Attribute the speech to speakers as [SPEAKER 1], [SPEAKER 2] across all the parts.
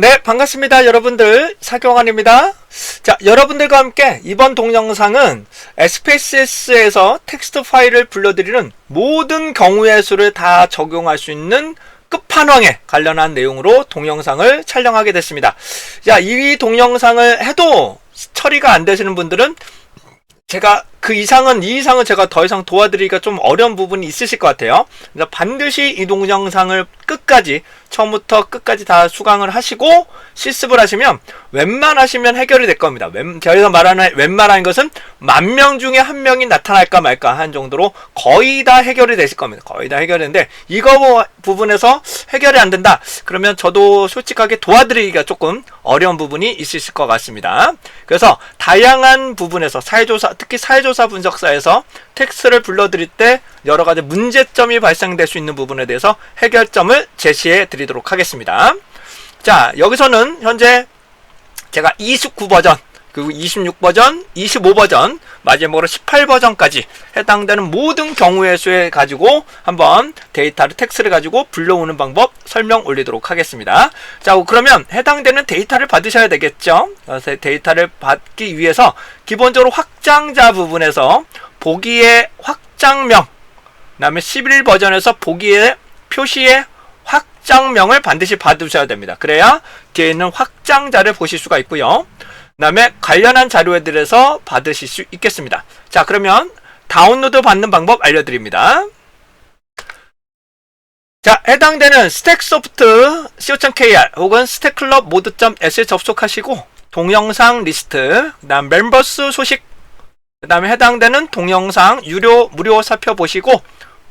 [SPEAKER 1] 네, 반갑습니다. 여러분들, 사경환입니다. 자, 여러분들과 함께 이번 동영상은 SPSS에서 텍스트 파일을 불러들이는 모든 경우의 수를 다 적용할 수 있는 끝판왕에 관련한 내용으로 동영상을 촬영하게 됐습니다. 자, 이 동영상을 해도 처리가 안 되시는 분들은 제가 이 이상은 제가 더 이상 도와드리기가 좀 어려운 부분이 있으실 것 같아요. 그래서 반드시 이 동영상을 끝까지, 처음부터 끝까지 다 수강을 하시고 실습을 하시면 웬만하시면 해결이 될 겁니다. 저희가 말하는 웬만한 것은 10,000명 중에 1명이 나타날까 말까 한 정도로 거의 다 해결이 되실 겁니다. 거의 다 해결되는데 이거 부분에서 해결이 안 된다. 그러면 저도 솔직하게 도와드리기가 조금 어려운 부분이 있으실 것 같습니다. 그래서 다양한 부분에서 특히 사회조사 분석사에서 텍스트를 불러드릴 때 여러 가지 문제점이 발생될 수 있는 부분에 대해서 해결점을 제시해 드리도록 하겠습니다. 자, 여기서는 현재 제가 29버전, 그리고 26버전, 25버전, 마지막으로 18버전까지 해당되는 모든 경우의 수에 가지고 한번 텍스트를 가지고 불러오는 방법 설명 올리도록 하겠습니다. 자, 그러면 해당되는 데이터를 받으셔야 되겠죠. 그래서 데이터를 받기 위해서 기본적으로 확장자 부분에서 보기의 확장명, 그 다음에 11버전에서 보기의 표시의 확장명을 반드시 받으셔야 됩니다. 그래야 뒤에 있는 확장자를 보실 수가 있고요. 그 다음에 관련한 자료들에서 받으실 수 있겠습니다. 자, 그러면 다운로드 받는 방법 알려드립니다. 자, 해당되는 스택소프트 co.kr 혹은 스택클럽 모드.s에 접속하시고 동영상 리스트, 그 다음 멤버스 소식, 그 다음에 해당되는 동영상 무료 살펴보시고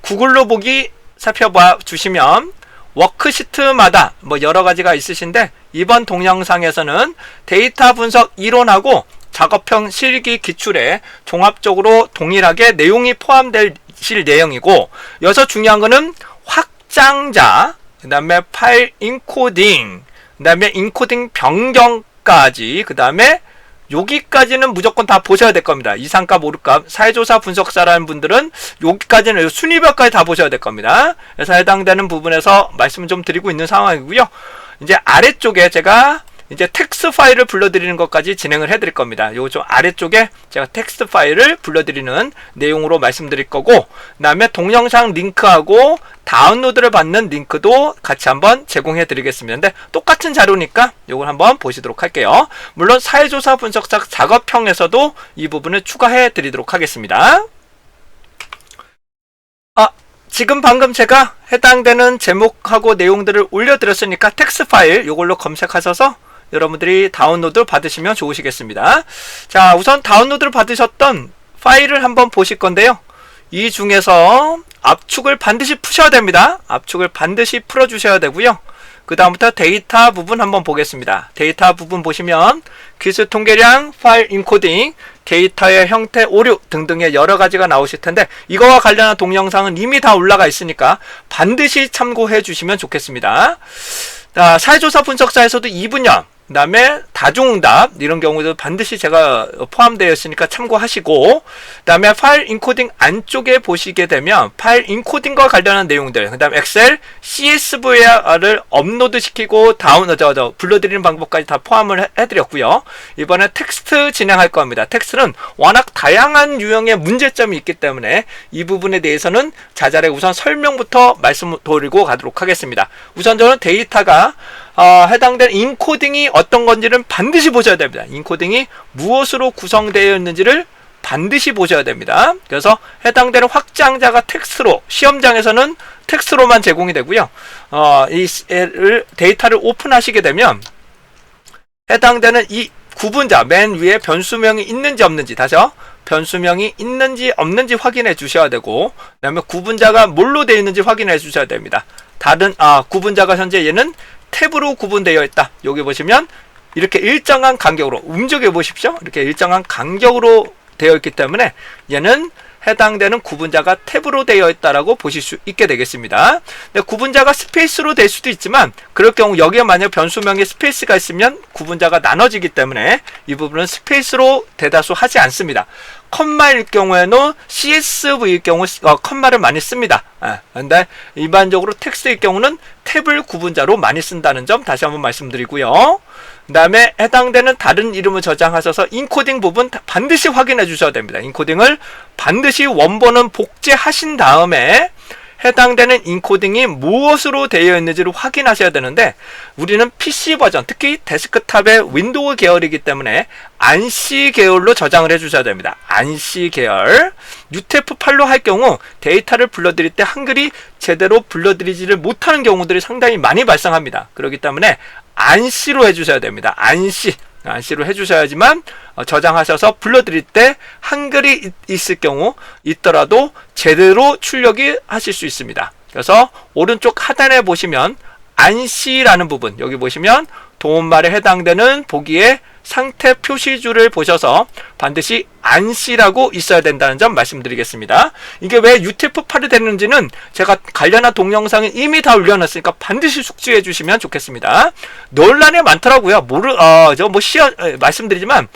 [SPEAKER 1] 구글로 보기 살펴봐 주시면 워크시트마다 여러 가지가 있으신데 이번 동영상에서는 데이터 분석 이론하고 작업형 실기 기출에 종합적으로 동일하게 내용이 포함되실 내용이고, 여기서 중요한 거는 확장자, 그 다음에 파일 인코딩, 그 다음에 인코딩 변경까지, 그 다음에 여기까지는 무조건 다 보셔야 될 겁니다. 이상값, 오류값, 사회조사 분석사라는 분들은 여기까지는 순위별까지 다 보셔야 될 겁니다. 그래서 해당되는 부분에서 말씀을 좀 드리고 있는 상황이고요. 이제 아래쪽에 제가 이제 텍스트 파일을 불러드리는 것까지 진행을 해드릴 겁니다. 요 좀 아래쪽에 제가 텍스트 파일을 불러드리는 내용으로 말씀드릴 거고, 그 다음에 동영상 링크하고 다운로드를 받는 링크도 같이 한번 제공해 드리겠습니다. 근데 똑같은 자료니까 요걸 한번 보시도록 할게요. 물론 사회조사 분석사 작업형에서도 이 부분을 추가해 드리도록 하겠습니다. 지금 방금 제가 해당되는 제목하고 내용들을 올려드렸으니까 텍스트 파일 요걸로 검색하셔서 여러분들이 다운로드 받으시면 좋으시겠습니다. 자, 우선 다운로드를 받으셨던 파일을 한번 보실 건데요. 이 중에서 압축을 반드시 푸셔야 됩니다. 압축을 반드시 풀어주셔야 되고요. 그 다음부터 데이터 부분 한번 보겠습니다. 데이터 부분 보시면 기술 통계량, 파일 인코딩, 데이터의 형태, 오류 등등의 여러 가지가 나오실 텐데 이거와 관련한 동영상은 이미 다 올라가 있으니까 반드시 참고해 주시면 좋겠습니다. 자, 사회조사 분석사에서도 2분열, 그 다음에 다중응답 이런 경우도 반드시 제가 포함되어 있으니까 참고하시고, 그 다음에 파일 인코딩 안쪽에 보시게 되면 파일 인코딩과 관련한 내용들, 그 다음에 엑셀, CSV를 업로드 시키고 불러드리는 방법까지 다 포함을 해드렸고요. 이번에 텍스트 진행할 겁니다. 텍스트는 워낙 다양한 유형의 문제점이 있기 때문에 이 부분에 대해서는 자잘의 우선 설명부터 말씀드리고 가도록 하겠습니다. 우선 저는 데이터가 해당되는 인코딩이 어떤 건지는 반드시 보셔야 됩니다. 인코딩이 무엇으로 구성되어 있는지를 반드시 보셔야 됩니다. 그래서 해당되는 확장자가 텍스트로, 시험장에서는 텍스트로만 제공이 되고요. 데이터를 오픈하시게 되면 해당되는 이 구분자 맨 위에 변수명이 있는지 없는지, 다시요, 변수명이 있는지 없는지 확인해 주셔야 되고, 그 다음에 구분자가 뭘로 되어 있는지 확인해 주셔야 됩니다. 구분자가 현재 얘는 탭으로 구분되어 있다. 여기 보시면 이렇게 일정한 간격으로 움직여 보십시오. 이렇게 일정한 간격으로 되어 있기 때문에 얘는 해당되는 구분자가 탭으로 되어 있다라고 보실 수 있게 되겠습니다. 근데 구분자가 스페이스로 될 수도 있지만 그럴 경우 여기에 만약 변수명에 스페이스가 있으면 구분자가 나눠지기 때문에 이 부분은 스페이스로 대다수 하지 않습니다. 컴마일 경우에는 CSV일 경우 컴마를 많이 씁니다. 근데 일반적으로 텍스트일 경우는 탭을 구분자로 많이 쓴다는 점 다시 한번 말씀드리고요. 그 다음에 해당되는 다른 이름을 저장하셔서 인코딩 부분 반드시 확인해 주셔야 됩니다. 인코딩을 반드시 원본은 복제하신 다음에 해당되는 인코딩이 무엇으로 되어 있는지를 확인하셔야 되는데, 우리는 PC 버전, 특히 데스크탑의 윈도우 계열이기 때문에 ANSI 계열로 저장을 해주셔야 됩니다. ANSI 계열. UTF-8로 할 경우 데이터를 불러드릴 때 한글이 제대로 불러드리지를 못하는 경우들이 상당히 많이 발생합니다. 그렇기 때문에 ANSI로 해주셔야 됩니다. ANSI로 해주셔야지만 저장하셔서 불러드릴 때 한글이 있을 경우 있더라도 제대로 출력이 하실 수 있습니다. 그래서 오른쪽 하단에 보시면 ANSI라는 부분, 여기 보시면 도움말에 해당되는 보기에 상태 표시줄을 보셔서 반드시 ANSI라고 있어야 된다는 점 말씀드리겠습니다. 이게 왜 UTF-8이 되는지는 제가 관련한 동영상에 이미 다 올려놨으니까 반드시 숙지해 주시면 좋겠습니다. 논란이 많더라고요. 말씀드리지만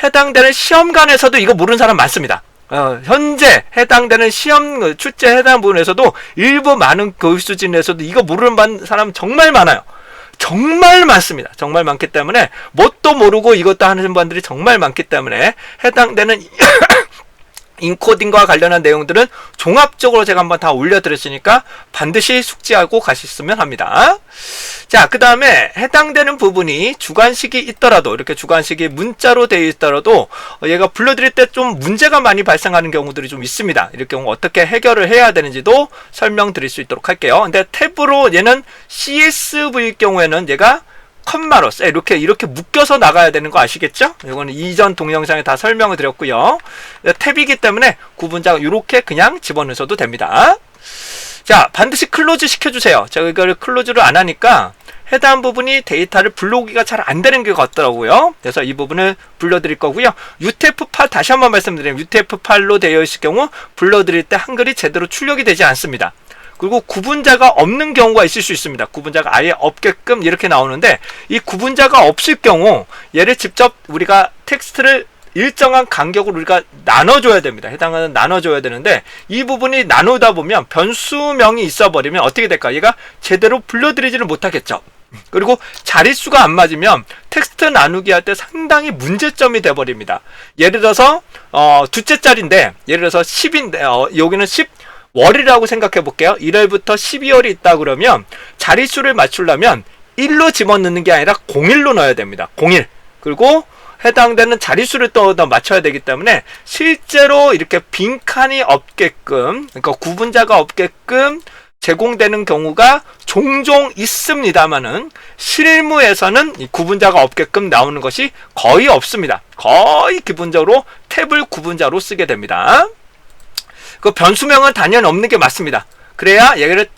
[SPEAKER 1] 해당되는 시험관에서도 이거 모르는 사람 많습니다. 현재 해당되는 시험 출제 해당 부분에서도 일부 많은 교육 수준에서도 이거 모르는 사람 정말 많아요. 정말 많습니다. 정말 많기 때문에 뭣도 모르고 이것도 하는 분들이 정말 많기 때문에 해당되는 인코딩과 관련한 내용들은 종합적으로 제가 한번 다 올려드렸으니까 반드시 숙지하고 가셨으면 합니다. 자, 그 다음에 해당되는 부분이 주관식이 있더라도, 이렇게 주관식이 문자로 되어 있더라도 얘가 불러드릴 때 좀 문제가 많이 발생하는 경우들이 좀 있습니다. 이럴 경우 어떻게 해결을 해야 되는지도 설명드릴 수 있도록 할게요. 근데 탭으로 얘는 CSV일 경우에는 얘가 컴마로 이렇게 묶여서 나가야 되는 거 아시겠죠? 이거는 이전 동영상에 다 설명을 드렸고요. 탭이기 때문에 구분자가 이렇게 그냥 집어넣으셔도 됩니다. 자, 반드시 클로즈 시켜주세요. 제가 이걸 클로즈를 안 하니까 해당 부분이 데이터를 불러오기가 잘 안 되는 게 같더라고요. 그래서 이 부분을 불러드릴 거고요. UTF-8 다시 한번 말씀드리면 UTF-8로 되어 있을 경우 불러드릴 때 한글이 제대로 출력이 되지 않습니다. 그리고 구분자가 없는 경우가 있을 수 있습니다. 구분자가 아예 없게끔 이렇게 나오는데, 이 구분자가 없을 경우 얘를 직접 우리가 텍스트를 일정한 간격으로 우리가 나눠줘야 됩니다. 해당하는 나눠줘야 되는데, 이 부분이 나누다 보면 변수명이 있어버리면 어떻게 될까? 얘가 제대로 불러드리지를 못하겠죠. 그리고 자릿수가 안 맞으면 텍스트 나누기 할 때 상당히 문제점이 돼버립니다. 예를 들어서 두째 자리인데, 예를 들어서 10인데 여기는 10월이라고 생각해 볼게요. 1월부터 12월이 있다 그러면 자릿수를 맞추려면 1로 집어넣는 게 아니라 01로 넣어야 됩니다. 01. 그리고 해당되는 자릿수를 또 맞춰야 되기 때문에 실제로 이렇게 빈칸이 없게끔, 그러니까 구분자가 없게끔 제공되는 경우가 종종 있습니다만은 실무에서는 이 구분자가 없게끔 나오는 것이 거의 없습니다. 거의 기본적으로 탭을 구분자로 쓰게 됩니다. 그 변수명은 단연 없는 게 맞습니다. 그래야 얘를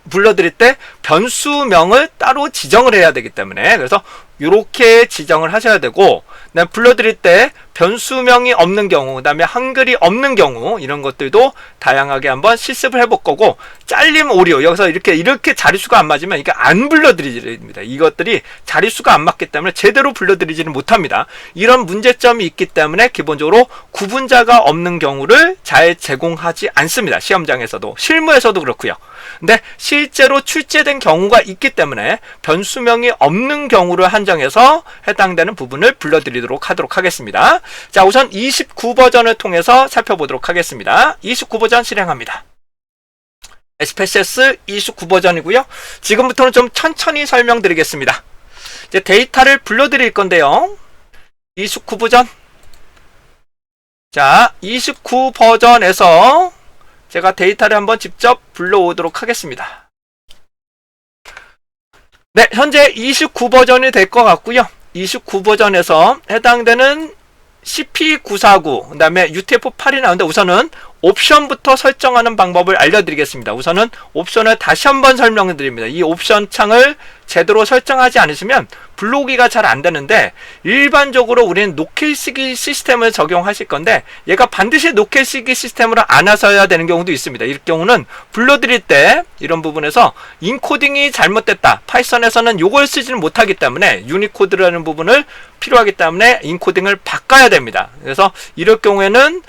[SPEAKER 1] 불러드릴 때 변수명을 따로 지정을 해야 되기 때문에, 그래서 이렇게 지정을 하셔야 되고, 불러드릴 때 변수명이 없는 경우, 그 다음에 한글이 없는 경우, 이런 것들도 다양하게 한번 실습을 해볼 거고, 잘림 오류, 여기서 이렇게 자릿수가 안 맞으면 이게 안 불러드립니다. 이것들이 자릿수가 안 맞기 때문에 제대로 불러드리지는 못합니다. 이런 문제점이 있기 때문에 기본적으로 구분자가 없는 경우를 잘 제공하지 않습니다. 시험장에서도, 실무에서도 그렇고요. 근데 실제로 출제된 경우가 있기 때문에 변수명이 없는 경우를 한정해서 해당되는 부분을 불러드리도록 하도록 하겠습니다. 자, 우선 29 버전을 통해서 살펴보도록 하겠습니다. 29 버전 실행합니다. SPSS 29 버전이고요. 지금부터는 좀 천천히 설명드리겠습니다. 이제 데이터를 불러드릴 건데요. 29 버전. 자, 29 버전에서 제가 데이터를 한번 직접 불러오도록 하겠습니다. 네, 현재 29 버전이 될 것 같고요. 29 버전에서 해당되는 CP949, 그 다음에 UTF-8이 나오는데 우선은 옵션부터 설정하는 방법을 알려드리겠습니다. 우선은 옵션을 다시 한번 설명을 드립니다. 이 옵션 창을 제대로 설정하지 않으시면 불러오기가 잘 안되는데, 일반적으로 우리는 노즐쓰기 시스템을 적용하실 건데 얘가 반드시 노즐쓰기 시스템으로 안 하셔야 되는 경우도 있습니다. 이 경우는 불러드릴 때 이런 부분에서 인코딩이 잘못됐다, 파이썬에서는 요걸 쓰지는 못하기 때문에 유니코드라는 부분을 필요하기 때문에 인코딩을 바꿔야 됩니다. 그래서 이럴 경우에는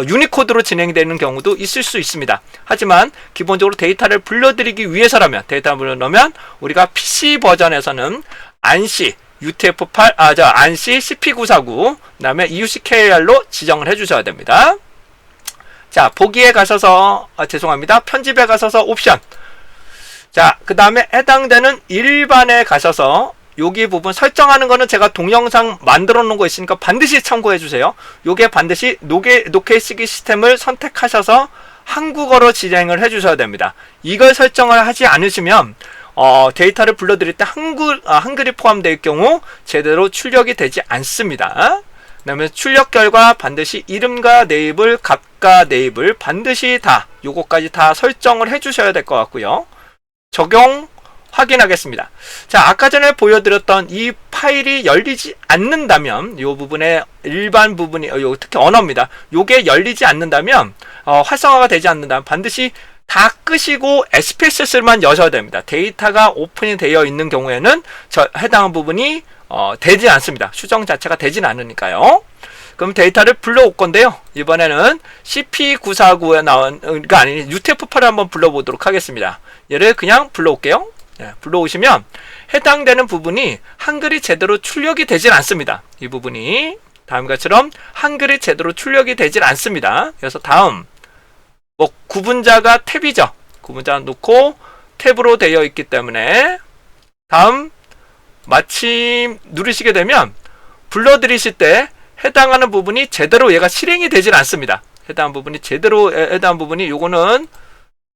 [SPEAKER 1] 유니코드로 진행되는 경우도 있을 수 있습니다. 하지만 기본적으로 데이터를 불러들이기 위해서라면, 데이터를 불러넣으면 우리가 PC 버전에서는 ANSI UTF-8, ANSI CP949, 그 다음에 EUCKR로 지정을 해주셔야 됩니다. 자, 보기에 가셔서, 죄송합니다. 편집에 가셔서 옵션. 자, 그 다음에 해당되는 일반에 가셔서 여기 부분 설정하는 거는 제가 동영상 만들어 놓은 거 있으니까 반드시 참고해 주세요. 요게 반드시 노즐쓰기 시스템을 선택하셔서 한국어로 진행을 해 주셔야 됩니다. 이걸 설정을 하지 않으시면 데이터를 불러드릴 때 한글이 포함될 경우 제대로 출력이 되지 않습니다. 그 다음에 출력 결과 반드시 이름과 네이블, 값과 네이블 반드시 다 요거까지 다 설정을 해 주셔야 될 것 같고요. 적용 확인하겠습니다. 자, 아까 전에 보여드렸던 이 파일이 열리지 않는다면, 이 부분에 일반 부분이, 특히 언어입니다. 요게 열리지 않는다면, 활성화가 되지 않는다면 반드시 다 끄시고 SPSS만 여셔야 됩니다. 데이터가 오픈이 되어 있는 경우에는 해당한 부분이 되지 않습니다. 수정 자체가 되진 않으니까요. 그럼 데이터를 불러올 건데요. 이번에는 CP949에 나온, 그러니까 아니, UTF-8을 한번 불러보도록 하겠습니다. 얘를 그냥 불러올게요. 네, 불러오시면 해당되는 부분이 한글이 제대로 출력이 되질 않습니다. 이 부분이 다음과 같처럼 한글이 제대로 출력이 되질 않습니다. 그래서 다음 구분자가 탭이죠. 구분자 놓고 탭으로 되어 있기 때문에 다음 마침 누르시게 되면 불러들이실 때 해당하는 부분이 제대로 얘가 실행이 되질 않습니다. 해당한 부분이 요거는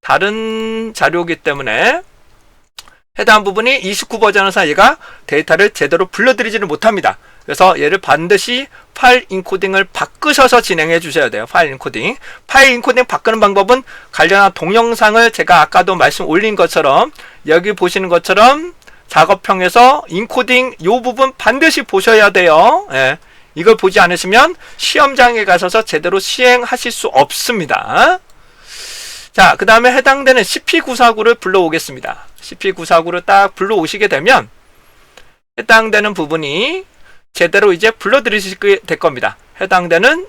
[SPEAKER 1] 다른 자료이기 때문에 해당한 부분이 29버전에서 얘가 데이터를 제대로 불러들이지는 못합니다. 그래서 얘를 반드시 파일 인코딩을 바꾸셔서 진행해 주셔야 돼요. 파일 인코딩 바꾸는 방법은 관련한 동영상을 제가 아까도 말씀 올린 것처럼 여기 보시는 것처럼 작업형에서 인코딩 요 부분 반드시 보셔야 돼요. 예. 이걸 보지 않으시면 시험장에 가셔서 제대로 시행하실 수 없습니다. 자, 그 다음에 해당되는 CP949를 불러오겠습니다. CP949를 딱 불러오시게 되면 해당되는 부분이 제대로 이제 불러들이시게 될 겁니다. 해당되는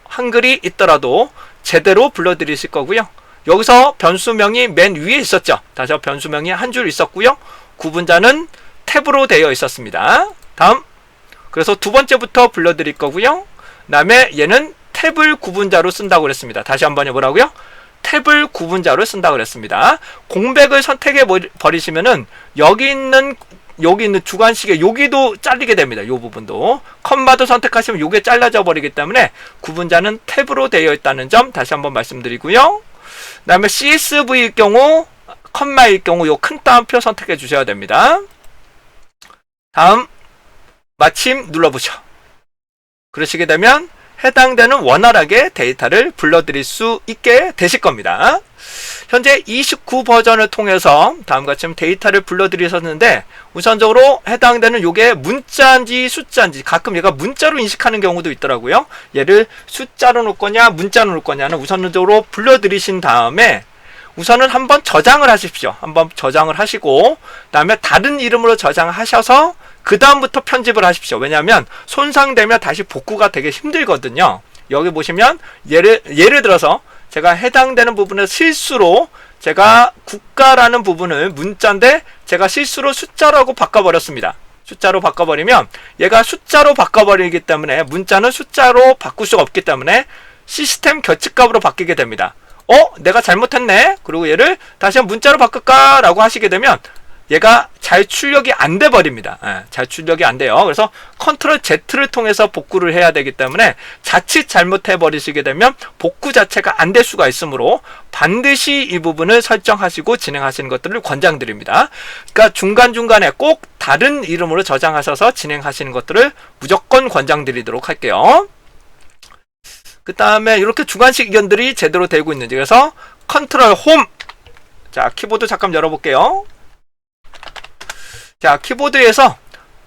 [SPEAKER 1] 한글이 있더라도 제대로 불러들이실 거고요. 여기서 변수명이 맨 위에 있었죠. 다시 변수명이 한 줄 있었고요. 구분자는 탭으로 되어 있었습니다. 다음, 그래서 두 번째부터 불러드릴 거고요. 그 다음에 얘는 탭을 구분자로 쓴다고 그랬습니다. 다시 한번 해보라고요. 탭을 구분자로 쓴다고 그랬습니다. 공백을 선택해 버리시면은 여기 있는 주관식에 여기도 잘리게 됩니다. 이 부분도 컴마도 선택하시면 이게 잘라져 버리기 때문에 구분자는 탭으로 되어 있다는 점 다시 한번 말씀드리고요. 그 다음에 CSV일 경우, 컴마일 경우 요 큰 따옴표 선택해 주셔야 됩니다. 다음 마침 눌러보죠. 그러시게 되면 해당되는 원활하게 데이터를 불러드릴 수 있게 되실 겁니다. 현재 29버전을 통해서 다음과 같이 데이터를 불러드리셨는데 우선적으로 해당되는 요게 문자인지 숫자인지 가끔 얘가 문자로 인식하는 경우도 있더라고요. 얘를 숫자로 놓을 거냐 문자로 놓을 거냐는 우선적으로 불러드리신 다음에 우선은 한번 저장을 하십시오. 한번 저장을 하시고 그 다음에 다른 이름으로 저장하셔서 그 다음부터 편집을 하십시오. 왜냐하면 손상되면 다시 복구가 되게 힘들거든요. 여기 보시면 예를 들어서 제가 해당되는 부분을 실수로 제가 국가라는 부분을 문자인데 제가 실수로 숫자라고 바꿔버렸습니다. 숫자로 바꿔버리면 얘가 숫자로 바꿔버리기 때문에 문자는 숫자로 바꿀 수가 없기 때문에 시스템 결집값으로 바뀌게 됩니다. 내가 잘못했네. 그리고 얘를 다시 한번 문자로 바꿀까? 라고 하시게 되면 얘가 잘 출력이 안 돼 버립니다. 잘 출력이 안 돼요. 그래서 컨트롤 Z를 통해서 복구를 해야 되기 때문에 자칫 잘못해 버리시게 되면 복구 자체가 안 될 수가 있으므로 반드시 이 부분을 설정하시고 진행하시는 것들을 권장드립니다. 그러니까 중간중간에 꼭 다른 이름으로 저장하셔서 진행하시는 것들을 무조건 권장드리도록 할게요. 그 다음에 이렇게 주관식 이견들이 제대로 되고 있는지. 그래서 컨트롤 홈. 자, 키보드 잠깐 열어볼게요. 자, 키보드에서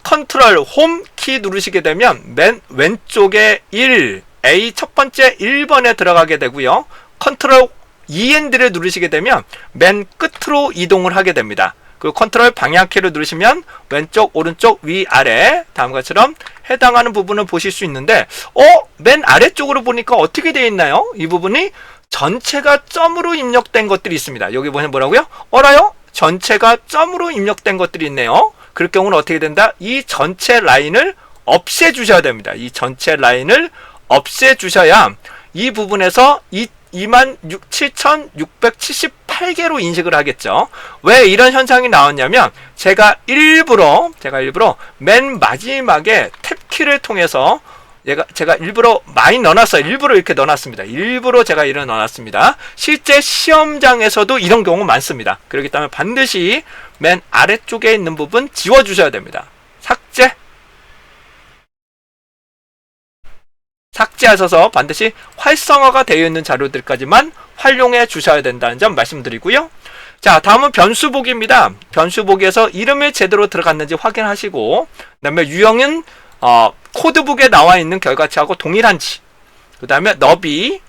[SPEAKER 1] 컨트롤 홈 키 누르시게 되면 맨 왼쪽에 1A 첫 번째 1번에 들어가게 되고요. 컨트롤 END를 누르시게 되면 맨 끝으로 이동을 하게 됩니다. 그리고 컨트롤 방향키를 누르시면 왼쪽, 오른쪽, 위, 아래 다음과 같이처럼 해당하는 부분을 보실 수 있는데 맨 아래쪽으로 보니까 어떻게 되어 있나요? 이 부분이 전체가 점으로 입력된 것들이 있습니다. 여기 보면 뭐라고요? 알아요? 전체가 점으로 입력된 것들이 있네요. 그럴 경우는 어떻게 된다? 이 전체 라인을 없애주셔야 됩니다. 이 전체 라인을 없애주셔야 이 부분에서 27,678개로 인식을 하겠죠. 왜 이런 현상이 나왔냐면 제가 일부러 맨 마지막에 탭키를 통해서 제가 일부러 많이 넣어놨어요. 일부러 이렇게 넣어놨습니다. 일부러 제가 이렇게 넣어놨습니다. 실제 시험장에서도 이런 경우 많습니다. 그렇기 때문에 반드시 맨 아래쪽에 있는 부분 지워주셔야 됩니다. 삭제하셔서 반드시 활성화가 되어 있는 자료들까지만 활용해 주셔야 된다는 점 말씀드리고요. 자, 다음은 변수 보기입니다. 변수 보기에서 이름이 제대로 들어갔는지 확인하시고, 그 다음에 유형은 코드북에 나와 있는 결과치하고 동일한지, 그 다음에 너비,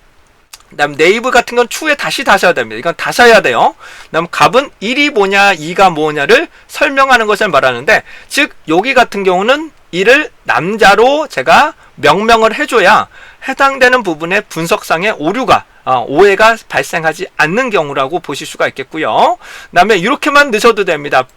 [SPEAKER 1] 그 다음 네이브 같은 건 추후에 다시 하셔야 됩니다. 이건 다시 해야 돼요. 그 다음 값은 1이 뭐냐 2가 뭐냐를 설명하는 것을 말하는데, 즉 여기 같은 경우는 1을 남자로 제가 명명을 해줘야 해당되는 부분의 분석상의 오해가 발생하지 않는 경우라고 보실 수가 있겠고요. 그 다음에 이렇게만 넣으셔도 됩니다.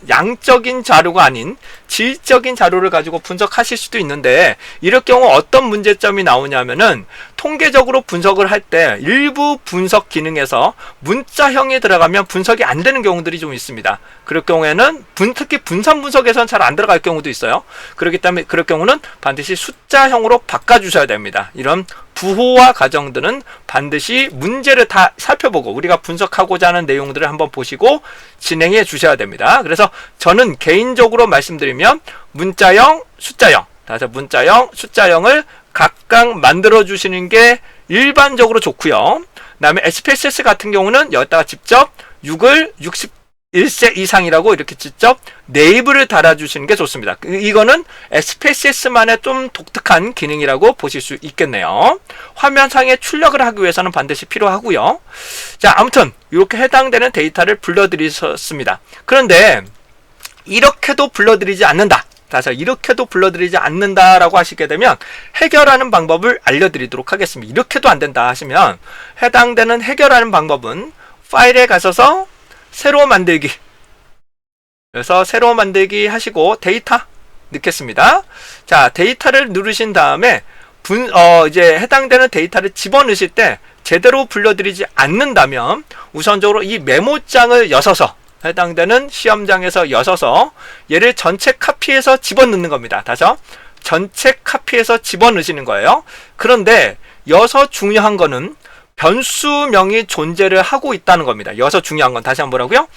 [SPEAKER 1] 양적인 자료가 아닌 질적인 자료를 가지고 분석하실 수도 있는데, 이럴 경우 어떤 문제점이 나오냐면은 통계적으로 분석을 할 때 일부 분석 기능에서 문자형이 들어가면 분석이 안 되는 경우들이 좀 있습니다. 그럴 경우에는 특히 분산 분석에서는 잘 안 들어갈 경우도 있어요. 그렇기 때문에 그럴 경우는 반드시 숫자형으로 바꿔주셔야 됩니다. 이런 부호화 과정들은 반드시 문제를 다 살펴보고 우리가 분석하고자 하는 내용들을 한번 보시고 진행해 주셔야 됩니다. 그래서 저는 개인적으로 말씀드리면 문자형, 숫자형, 문자형, 숫자형을 각각 만들어 주시는 게 일반적으로 좋고요. 그 다음에 SPSS 같은 경우는 여기다가 직접 6을 61세 이상이라고 이렇게 직접 네이버를 달아주시는 게 좋습니다. 이거는 SPSS만의 좀 독특한 기능이라고 보실 수 있겠네요. 화면상에 출력을 하기 위해서는 반드시 필요하고요. 자, 아무튼 이렇게 해당되는 데이터를 불러드리셨습니다. 그런데 이렇게도 불러드리지 않는다. 이렇게도 불러드리지 않는다라고 하시게 되면 해결하는 방법을 알려드리도록 하겠습니다. 이렇게도 안 된다 하시면 해당되는 해결하는 방법은 파일에 가셔서 새로 만들기. 그래서 새로 만들기 하시고 데이터 넣겠습니다. 자, 데이터를 누르신 다음에 이제 해당되는 데이터를 집어넣으실 때 제대로 불러드리지 않는다면 우선적으로 이 메모장을 여셔서 해당되는 시험장에서 여셔서 얘를 전체 카피해서 집어넣는 겁니다. 전체 카피해서 집어넣으시는 거예요. 그런데 여서 중요한 거는 변수명이 존재를 하고 있다는 겁니다. 여서 중요한 건 다시 한번 뭐라고요?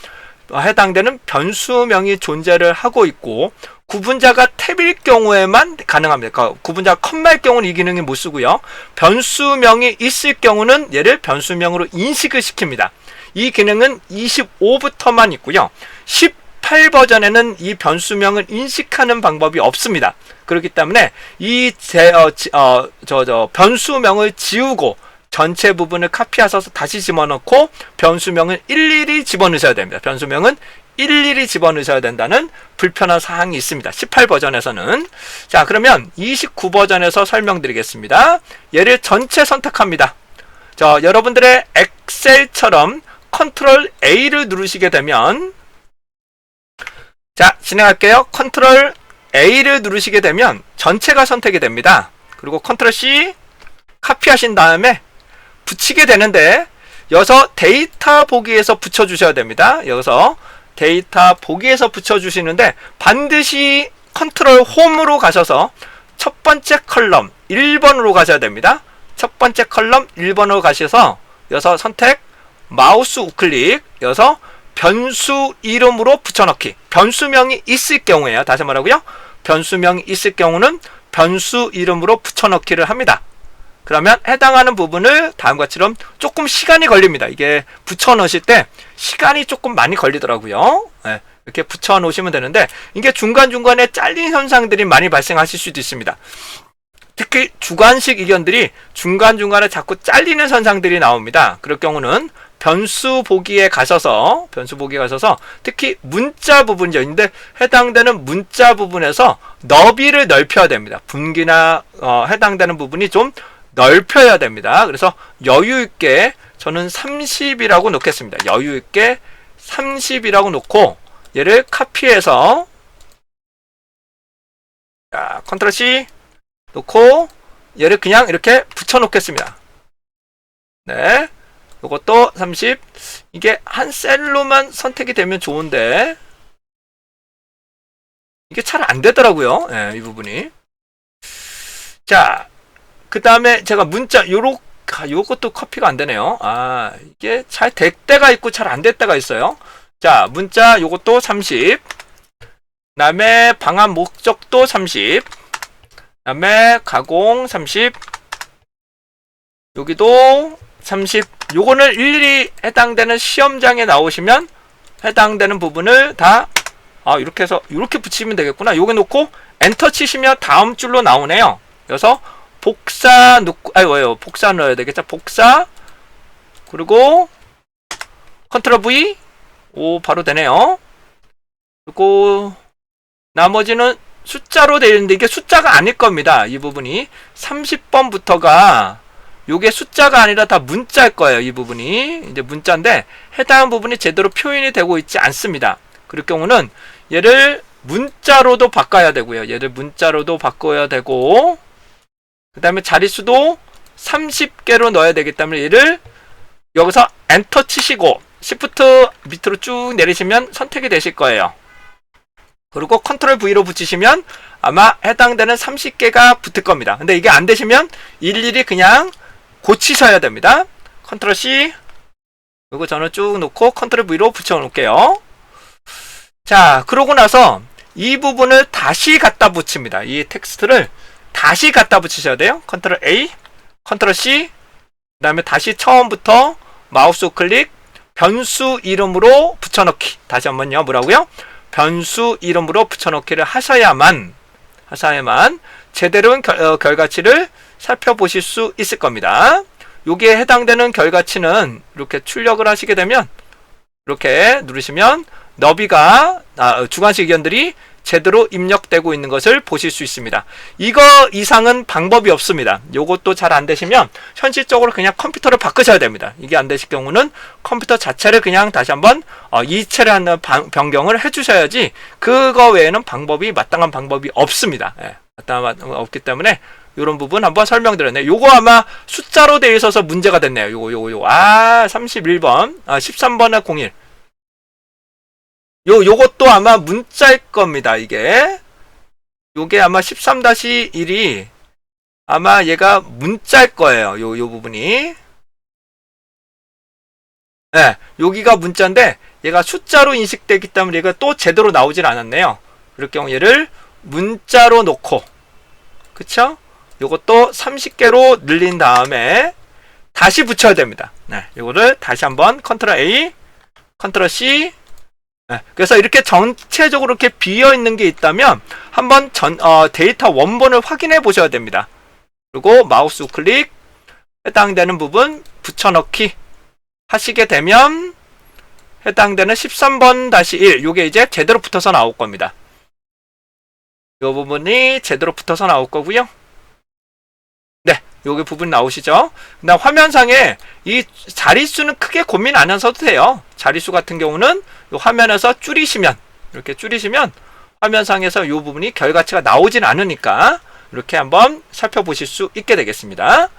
[SPEAKER 1] 해당되는 변수명이 존재를 하고 있고 구분자가 탭일 경우에만 가능합니다. 그러니까 구분자가 컴마일 경우는 이 기능이 못 쓰고요. 변수명이 있을 경우는 얘를 변수명으로 인식을 시킵니다. 이 기능은 25부터만 있고요. 18버전에는 이 변수명을 인식하는 방법이 없습니다. 그렇기 때문에 이 변수명을 지우고 전체 부분을 카피하셔서 다시 집어넣고 변수명을 일일이 집어넣으셔야 됩니다. 변수명은 일일이 집어넣으셔야 된다는 불편한 사항이 있습니다. 18버전에서는. 자, 그러면 29버전에서 설명드리겠습니다. 얘를 전체 선택합니다. 여러분들의 엑셀처럼 컨트롤 A를 누르시게 되면, 자, 진행할게요. 컨트롤 A를 누르시게 되면 전체가 선택이 됩니다. 그리고 컨트롤 C 카피하신 다음에 붙이게 되는데, 여기서 데이터 보기에서 붙여주셔야 됩니다. 여기서 데이터 보기에서 붙여주시는데 반드시 컨트롤 홈으로 가셔서 첫 번째 컬럼 1번으로 가셔야 됩니다. 첫 번째 컬럼 1번으로 가셔서 여기서 선택 마우스 우클릭, 여기서 변수 이름으로 붙여넣기. 변수명이 있을 경우에요. 다시 말하고요. 변수명이 있을 경우는 변수 이름으로 붙여넣기를 합니다. 그러면 해당하는 부분을 다음과 같이럼 조금 시간이 걸립니다. 이게 붙여 넣으실 때 시간이 조금 많이 걸리더라고요. 네, 이렇게 붙여 놓으시면 되는데 이게 중간중간에 잘린 현상들이 많이 발생하실 수도 있습니다. 특히 주관식 이견들이 중간중간에 자꾸 잘리는 현상들이 나옵니다. 그럴 경우는 변수 보기에 가셔서 특히 문자 부분이죠. 근데 해당되는 문자 부분에서 너비를 넓혀야 됩니다. 분기나 해당되는 부분이 좀 넓혀야 됩니다. 그래서 여유 있게 저는 30이라고 놓겠습니다. 여유 있게 30이라고 놓고 얘를 카피해서 자, 컨트롤 C 놓고 얘를 그냥 이렇게 붙여 놓겠습니다. 네. 이것도 30. 이게 한 셀로만 선택이 되면 좋은데 이게 잘 안 되더라고요. 네, 이 부분이. 자, 그 다음에 제가 문자 요것도 커피가 안 되네요. 아, 이게 잘 될 때가 있고 잘 안 될 때가 있어요. 자, 문자 요것도 30. 그다음에 방한 목적도 30. 그다음에 가공 30. 여기도 30. 요거는 일일이 해당되는 시험장에 나오시면 해당되는 부분을 다 이렇게 해서 이렇게 붙이면 되겠구나. 여기 놓고 엔터 치시면 다음 줄로 나오네요. 그래서 복사 넣고 복사 넣어야 되겠죠. 복사 그리고 컨트롤 V 바로 되네요. 그리고 나머지는 숫자로 되어 있는데 이게 숫자가 아닐 겁니다. 이 부분이 30번부터가 요게 숫자가 아니라 다 문자일 거예요. 이 부분이 이제 문자인데 해당 부분이 제대로 표현이 되고 있지 않습니다. 그럴 경우는 얘를 문자로도 바꿔야 되고요. 얘를 문자로도 바꿔야 되고 그 다음에 자릿수도 30개로 넣어야 되기 때문에 얘를 여기서 엔터 치시고 시프트 밑으로 쭉 내리시면 선택이 되실 거예요. 그리고 컨트롤 V로 붙이시면 아마 해당되는 30개가 붙을 겁니다. 근데 이게 안 되시면 일일이 그냥 고치셔야 됩니다. 컨트롤 C 그리고 저는 쭉 놓고 컨트롤 V로 붙여 놓을게요. 자, 그러고 나서 이 부분을 다시 갖다 붙입니다. 이 텍스트를 다시 갖다 붙이셔야 돼요. 컨트롤 A, 컨트롤 C 그 다음에 다시 처음부터 마우스 클릭 변수 이름으로 붙여넣기. 다시 한번요. 뭐라고요? 변수 이름으로 붙여넣기를 하셔야만 제대로 결과치를 살펴보실 수 있을 겁니다. 여기에 해당되는 결과치는 이렇게 출력을 하시게 되면 이렇게 누르시면 너비가 주관식 의견들이 제대로 입력되고 있는 것을 보실 수 있습니다. 이거 이상은 방법이 없습니다. 요것도 잘 안 되시면 현실적으로 그냥 컴퓨터를 바꾸셔야 됩니다. 이게 안 되실 경우는 컴퓨터 자체를 그냥 다시 한번 이체를 하는 변경을 해주셔야지 그거 외에는 마땅한 방법이 없습니다. 예, 마땅한 없기 때문에 이런 부분 한번 설명드렸네요. 요거 아마 숫자로 되어 있어서 문제가 됐네요. 요거 31번 13번에 01 요것도 아마 문자일 겁니다. 요게 아마 13-1이 아마 얘가 문자일 거예요. 요 부분이. 네, 여기가 문자인데 얘가 숫자로 인식되기 때문에 얘가 또 제대로 나오질 않았네요. 그럴 경우 얘를 문자로 놓고 그쵸? 요것도 30개로 늘린 다음에 다시 붙여야 됩니다. 네, 요거를 다시 한번 컨트롤 A, 컨트롤 C 네, 그래서 이렇게 전체적으로 이렇게 비어있는 게 있다면 한번 데이터 원본을 확인해 보셔야 됩니다. 그리고 마우스 우클릭 해당되는 부분 붙여넣기 하시게 되면 해당되는 13번-1 요게 이제 제대로 붙어서 나올 겁니다. 이 부분이 제대로 붙어서 나올 거고요. 네, 여기 부분 나오시죠? 그다음 화면상에 이 자릿수는 크게 고민 안 하셔도 돼요. 자릿수 같은 경우는 이 화면에서 이렇게 줄이시면 화면상에서 이 부분이 결과치가 나오진 않으니까 이렇게 한번 살펴보실 수 있게 되겠습니다.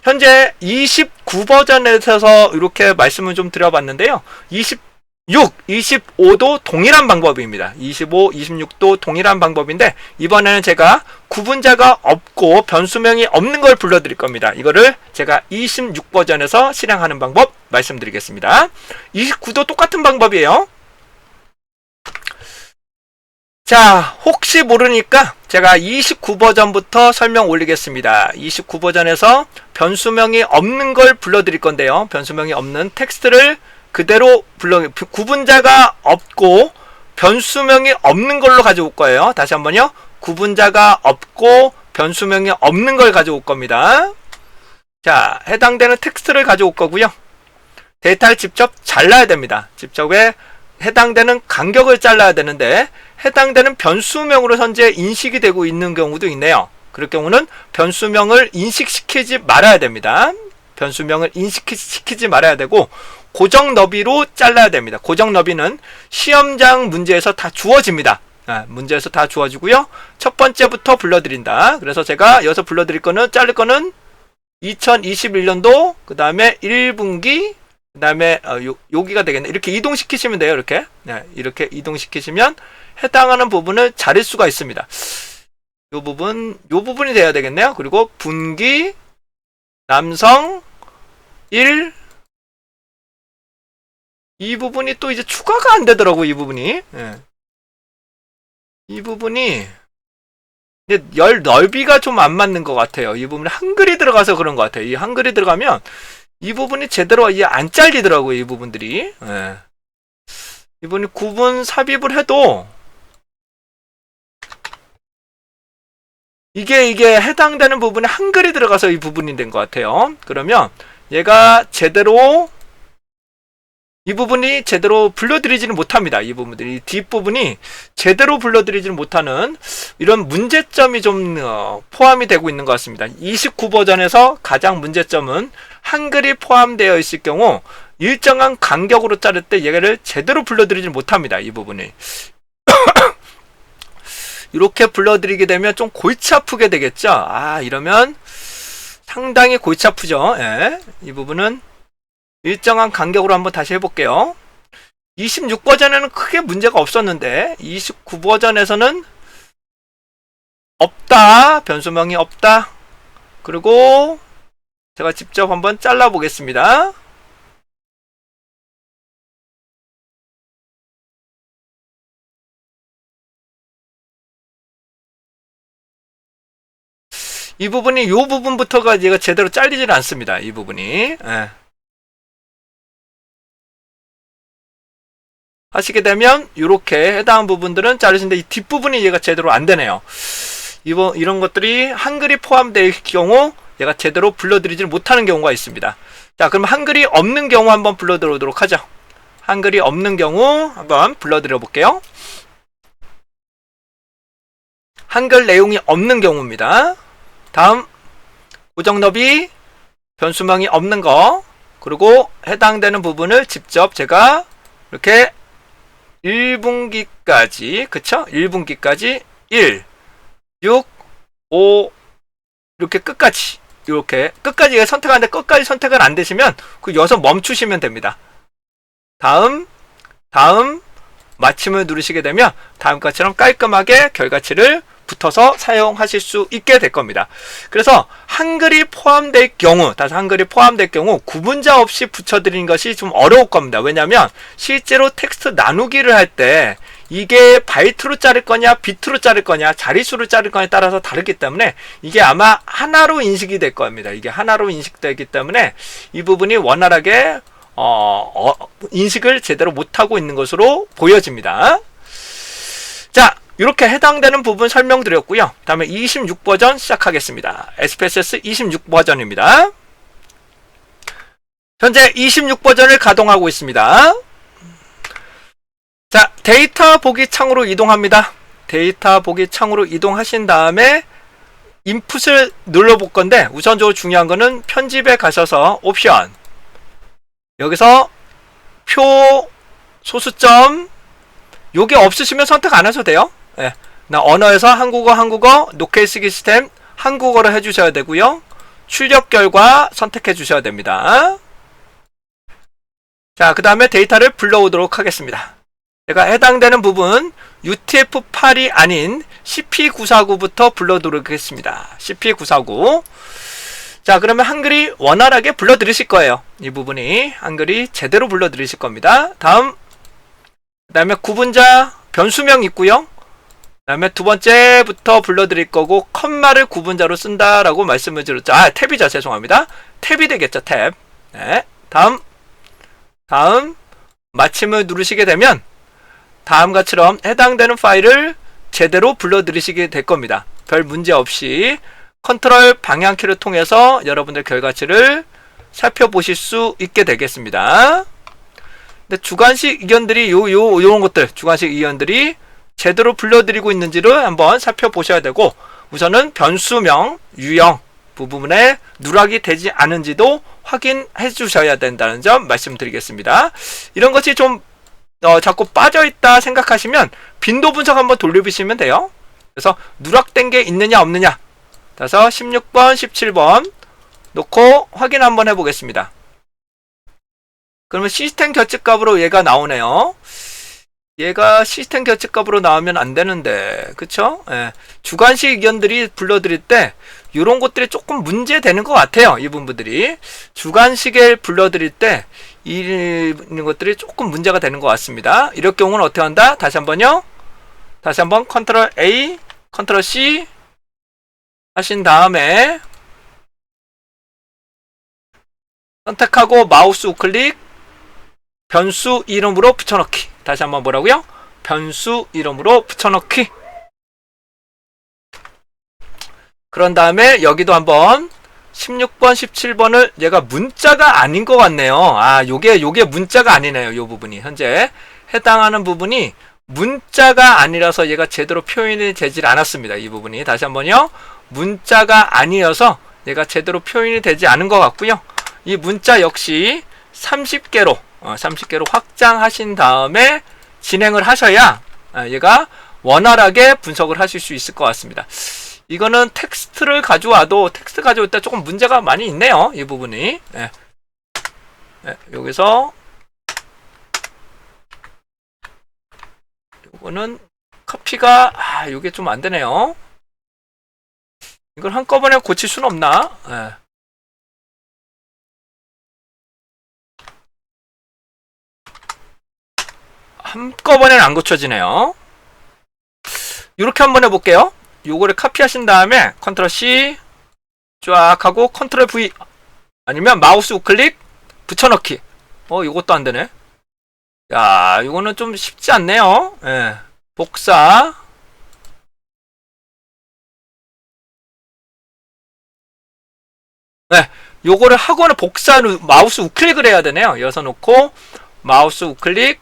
[SPEAKER 1] 현재 29버전에서 이렇게 말씀을 좀 드려봤는데요. 25도 동일한 방법입니다. 25, 26도 동일한 방법인데 이번에는 제가 구분자가 없고 변수명이 없는 걸 불러드릴 겁니다. 이거를 제가 26버전에서 실행하는 방법 말씀드리겠습니다. 29도 똑같은 방법이에요. 자, 혹시 모르니까 제가 29버전부터 설명 올리겠습니다. 29버전에서 변수명이 없는 걸 불러드릴 건데요. 변수명이 없는 텍스트를 그대로 구분자가 없고 변수명이 없는 걸로 가져올 거예요. 다시 한번요. 구분자가 없고 변수명이 없는 걸 가져올 겁니다. 자, 해당되는 텍스트를 가져올 거고요. 데이터를 직접 잘라야 됩니다. 직접에 해당되는 간격을 잘라야 되는데 해당되는 변수명으로 현재 인식이 되고 있는 경우도 있네요. 그럴 경우는 변수명을 인식시키지 말아야 됩니다. 변수명을 인식시키지 말아야 되고 고정 너비로 잘라야 됩니다. 고정 너비는 시험장 문제에서 다 주어집니다. 문제에서 다 주어지고요. 첫 번째부터 불러드린다. 그래서 제가 여기서 불러드릴 거는 자를 거는 2021년도 그 다음에 1분기 그 다음에 여기가 되겠네. 이렇게 이동시키시면 돼요. 이렇게 이렇게 이동시키시면 해당하는 부분을 자를 수가 있습니다. 요 부분이 돼야 되겠네요. 그리고 분기 남성 1 이 부분이 또 이제 추가가 안 되더라고. 이 부분이 이 부분이 이제 열 넓이가 좀 안 맞는 것 같아요. 이 부분에 한글이 들어가서 그런 것 같아요. 이 한글이 들어가면 이 부분이 제대로 안 잘리더라고요. 이 부분들이. 이 부분이 구분 삽입을 해도 이게 해당되는 부분에 한글이 들어가서 이 부분이 된 것 같아요. 그러면 얘가 제대로 이 부분이 제대로 불러드리지는 못합니다. 이 부분들이 뒷부분이 제대로 불러드리지는 못하는 이런 문제점이 좀 포함이 되고 있는 것 같습니다. 29버전에서 가장 문제점은 한글이 포함되어 있을 경우 일정한 간격으로 자를 때 얘를 제대로 불러드리지 못합니다. 이 부분이 이렇게 불러드리게 되면 좀 골치 아프게 되겠죠. 이러면 상당히 골치 아프죠. 이 부분은 일정한 간격으로 한번 다시 해볼게요. 26버전에는 크게 문제가 없었는데 29버전에서는 없다. 변수명이 없다. 그리고 제가 직접 한번 잘라 보겠습니다. 이 부분이 요 부분부터가 얘가 제대로 잘리질 않습니다. 이 부분이. 하시게 되면 이렇게 해당 부분들은 자르시는데 이 뒷부분이 얘가 제대로 안 되네요. 이런 것들이 한글이 포함될 경우 얘가 제대로 불러드리지 못하는 경우가 있습니다. 자, 그럼 한글이 없는 경우 한번 불러드리도록 하죠. 한글이 없는 경우 한번 불러드려 볼게요. 한글 내용이 없는 경우입니다. 다음 고정 너비 변수명이 없는 거 그리고 해당되는 부분을 직접 제가 이렇게 1분기까지 그쵸? 1분기까지 1, 6, 5 이렇게 끝까지 이렇게 끝까지 선택하는데 끝까지 선택을 안 되시면 그 여기서 멈추시면 됩니다. 다음 마침을 누르시게 되면 다음과처럼 깔끔하게 결과치를 붙어서 사용하실 수 있게 될 겁니다. 그래서 한글이 포함될 경우 구분자 없이 붙여드리는 것이 좀 어려울 겁니다. 왜냐하면 실제로 텍스트 나누기를 할 때 이게 바이트로 자를 거냐 비트로 자를 거냐 자릿수로 자를 거냐에 따라서 다르기 때문에 이게 아마 하나로 인식이 될 겁니다. 이게 하나로 인식되기 때문에 이 부분이 원활하게 인식을 제대로 못하고 있는 것으로 보여집니다. 자, 이렇게 해당되는 부분 설명드렸고요. 다음에 26버전 시작하겠습니다. SPSS 26버전입니다. 현재 26버전을 가동하고 있습니다. 자, 데이터 보기 창으로 이동합니다. 데이터 보기 창으로 이동하신 다음에 인풋을 눌러볼 건데 우선적으로 중요한 거는 편집에 가셔서 옵션 여기서 표 소수점 요게 없으시면 선택 안 하셔도 돼요. 나 언어에서 한국어 노케이 쓰기 시스템 한국어로 해주셔야 되고요. 출력 결과 선택해 주셔야 됩니다. 자, 그 다음에 데이터를 불러오도록 하겠습니다. 제가 해당되는 부분 UTF-8이 아닌 CP949부터 불러오도록 하겠습니다. CP949. 자, 그러면 한글이 원활하게 불러드리실 거예요. 이 부분이 한글이 제대로 불러드리실 겁니다. 다음 그 다음에 구분자 변수명 있고요. 다음에 두 번째부터 불러드릴 거고 컴마를 구분자로 쓴다라고 말씀을 드렸죠. 아, 탭이죠. 죄송합니다. 탭이 되겠죠. 탭. 네. 다음 마침을 누르시게 되면 다음과처럼 해당되는 파일을 제대로 불러들이시게 될 겁니다. 별 문제 없이 컨트롤 방향키를 통해서 여러분들 결과치를 살펴보실 수 있게 되겠습니다. 근데 주관식 의견들이 요런 것들, 주관식 의견들이 제대로 불러드리고 있는지를 한번 살펴보셔야 되고, 우선은 변수명, 유형 부분에 누락이 되지 않은지도 확인해 주셔야 된다는 점 말씀드리겠습니다. 이런 것이 좀 자꾸 빠져있다 생각하시면 빈도 분석 한번 돌려보시면 돼요. 그래서 누락된 게 있느냐 없느냐, 그래서 16번 17번 놓고 확인 한번 해보겠습니다. 그러면 시스템 결집값으로 얘가 나오네요. 얘가 시스템 결집값으로 나오면 안 되는데, 그쵸? 예. 주관식 의견들이 불러드릴 때 이런 것들이 조금 문제되는 것 같아요. 이 부분들이 주관식을 불러드릴 때 이런 것들이 조금 문제가 되는 것 같습니다. 이럴 경우는 어떻게 한다? 다시 한번요. 다시 한번 컨트롤 A, 컨트롤 C 하신 다음에 선택하고 마우스 우클릭, 변수 이름으로 붙여넣기. 다시 한번 뭐라고요? 변수 이름으로 붙여넣기. 그런 다음에 여기도 한번 16번, 17번을 얘가 문자가 아닌 것 같네요. 아, 요게 문자가 아니네요. 요 부분이 현재 해당하는 부분이 문자가 아니라서 얘가 제대로 표현이 되질 않았습니다. 이 부분이 다시 한번요. 문자가 아니어서 얘가 제대로 표현이 되지 않은 것 같고요. 이 문자 역시 30개로 확장하신 다음에 진행을 하셔야 얘가 원활하게 분석을 하실 수 있을 것 같습니다. 이거는 텍스트 가져올 때 조금 문제가 많이 있네요. 이 부분이. 네. 네, 여기서 요거는 커피가 요게 좀 안 되네요. 이걸 한꺼번에 고칠 수는 없나? 네. 한꺼번에는 안 고쳐지네요. 이렇게 한번 해볼게요. 요거를 카피하신 다음에 컨트롤 C 쫙 하고 컨트롤 V 아니면 마우스 우클릭 붙여넣기. 요것도 안 되네. 야, 이거는 좀 쉽지 않네요. 예. 복사. 네. 요거를 하고는 복사는 마우스 우클릭을 해야 되네요. 여기서 놓고 마우스 우클릭.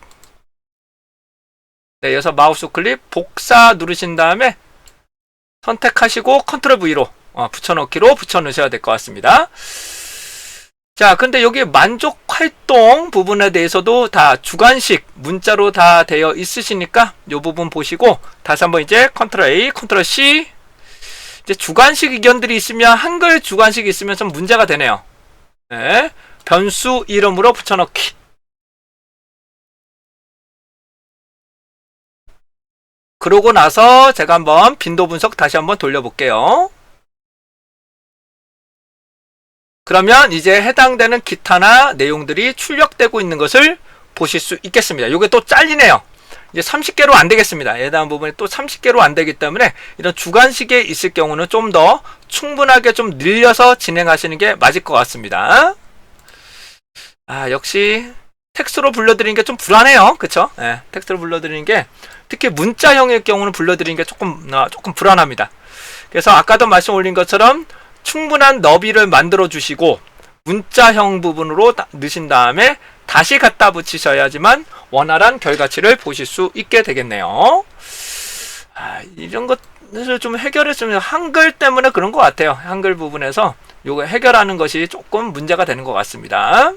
[SPEAKER 1] 네, 여기서 마우스 우클릭 복사 누르신 다음에 선택하시고 컨트롤 V로 붙여넣기로 붙여넣으셔야 될 것 같습니다. 자, 근데 여기 만족 활동 부분에 대해서도 다 주관식 문자로 다 되어 있으시니까 이 부분 보시고 다시 한번 이제 컨트롤 A, 컨트롤 C. 이제 주관식 의견들이 있으면 한글 주관식이 있으면 좀 문제가 되네요. 네, 변수 이름으로 붙여넣기. 그러고 나서 제가 한번 빈도 분석 다시 한번 돌려볼게요. 그러면 이제 해당되는 기타나 내용들이 출력되고 있는 것을 보실 수 있겠습니다. 이게 또 잘리네요. 이제 30개로 안 되겠습니다. 해당 부분이 또 30개로 안 되기 때문에 이런 주관식에 있을 경우는 좀 더 충분하게 좀 늘려서 진행하시는 게 맞을 것 같습니다. 역시 텍스트로 불러드리는 게 좀 불안해요. 그쵸? 네, 텍스트로 불러드리는 게 특히 문자형의 경우는 불러드리는 게 조금 불안합니다. 그래서 아까도 말씀 올린 것처럼 충분한 너비를 만들어 주시고 문자형 부분으로 넣으신 다음에 다시 갖다 붙이셔야지만 원활한 결과치를 보실 수 있게 되겠네요. 이런 것을 좀 해결했으면 한글 때문에 그런 것 같아요. 한글 부분에서 요거 해결하는 것이 조금 문제가 되는 것 같습니다.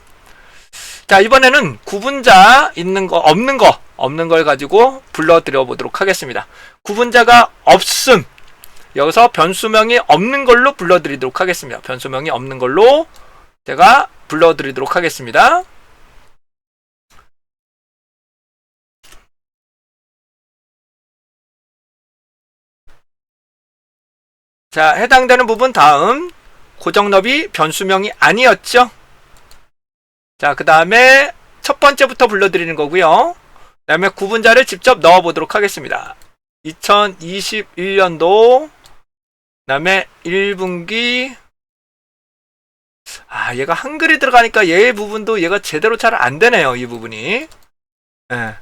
[SPEAKER 1] 자, 이번에는 구분자 있는 거 없는 걸 가지고 불러드려 보도록 하겠습니다. 구분자가 없음. 여기서 변수명이 없는 걸로 불러드리도록 하겠습니다. 변수명이 없는 걸로 제가 불러드리도록 하겠습니다. 자, 해당되는 부분 다음 고정너비 변수명이 아니었죠. 자, 그 다음에 첫 번째부터 불러드리는 거고요. 그 다음에 구분자를 직접 넣어 보도록 하겠습니다. 2021년도 그다음에 1분기 얘가 한글이 들어가니까 얘 부분도 얘가 제대로 잘 안 되네요. 이 부분이. 예.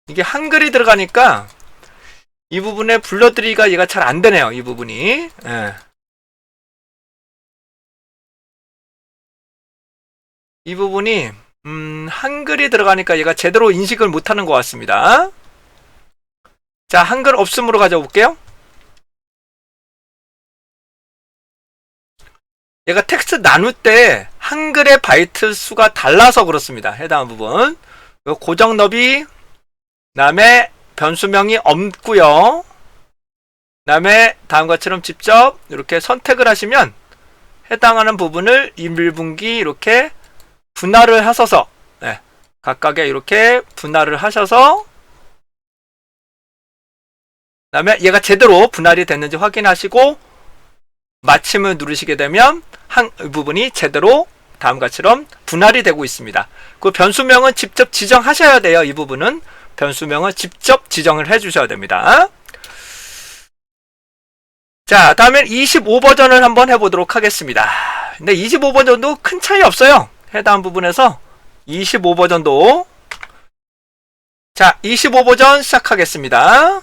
[SPEAKER 1] 이게 한글이 들어가니까 이 부분에 불러들이기가 얘가 잘 안 되네요. 이 부분이. 예. 이 부분이 한글이 들어가니까 얘가 제대로 인식을 못하는 것 같습니다. 자, 한글 없음으로 가져볼게요. 얘가 텍스트 나눌 때 한글의 바이트 수가 달라서 그렇습니다. 해당 부분. 고정 너비, 그다음에 변수명이 없고요. 그다음에 다음과 같이처럼 직접 이렇게 선택을 하시면 해당하는 부분을 1분기 이렇게 분할을 하셔서 각각에 이렇게 분할을 하셔서 그다음에 얘가 제대로 분할이 됐는지 확인하시고 마침을 누르시게 되면 한 부분이 제대로 다음과처럼 분할이 되고 있습니다. 그 변수명은 직접 지정하셔야 돼요. 이 부분은 변수명을 직접 지정을 해주셔야 됩니다. 자, 다음엔 25버전을 한번 해보도록 하겠습니다. 근데 25버전도 큰 차이 없어요. 해당 부분에서 25버전도 자, 25버전 시작하겠습니다.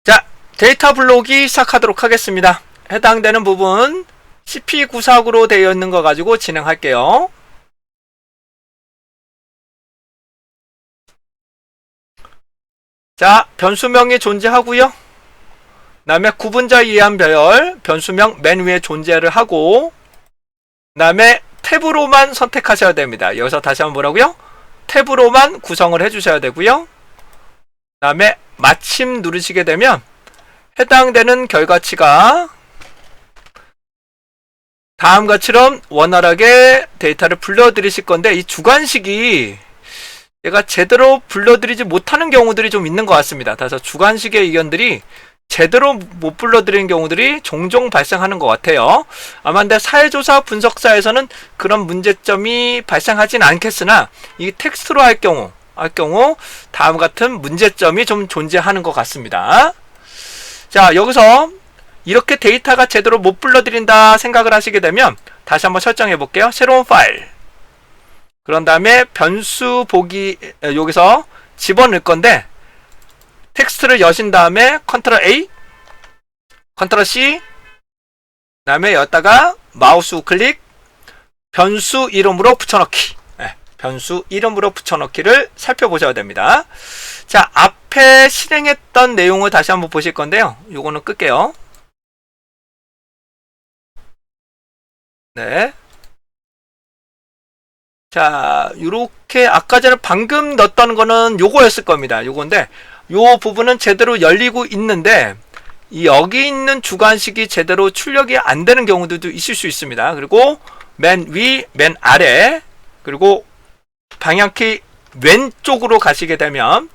[SPEAKER 1] 자, 데이터 블록이 시작하도록 하겠습니다. 해당되는 부분 CP94로 되어 있는 거 가지고 진행할게요. 자, 변수명이 존재하고요. 그 다음에 구분자 이해한 배열 변수명 맨 위에 존재를 하고 그 다음에 탭으로만 선택하셔야 됩니다. 여기서 다시 한번 뭐라고요? 탭으로만 구성을 해주셔야 되고요. 그 다음에 마침 누르시게 되면 해당되는 결과치가 다음과처럼 원활하게 데이터를 불러들이실 건데 이 주관식이 얘가 제대로 불러들이지 못하는 경우들이 좀 있는 것 같습니다. 그래서 주관식의 의견들이 제대로 못 불러들이는 경우들이 종종 발생하는 것 같아요. 아마 근데 사회조사 분석사에서는 그런 문제점이 발생하진 않겠으나 이 텍스트로 할 경우 다음 같은 문제점이 좀 존재하는 것 같습니다. 자, 여기서 이렇게 데이터가 제대로 못 불러들인다 생각을 하시게 되면 다시 한번 설정해 볼게요. 새로운 파일. 그런 다음에 변수 보기 여기서 집어넣을 건데 텍스트를 여신 다음에 컨트롤 A, 컨트롤 C, 그 다음에 여기다가 마우스 우클릭, 변수 이름으로 붙여넣기. 변수 이름으로 붙여넣기를 살펴보셔야 됩니다. 자, 앞에 실행했던 내용을 다시 한번 보실 건데요. 요거는 끌게요. 네. 자, 요렇게 아까 전에 방금 넣었던 거는 요거였을 겁니다. 요건데 요 부분은 제대로 열리고 있는데 이 여기 있는 주관식이 제대로 출력이 안 되는 경우들도 있을 수 있습니다. 그리고 맨 위, 맨 아래 그리고 방향키 왼쪽으로 가시게 되면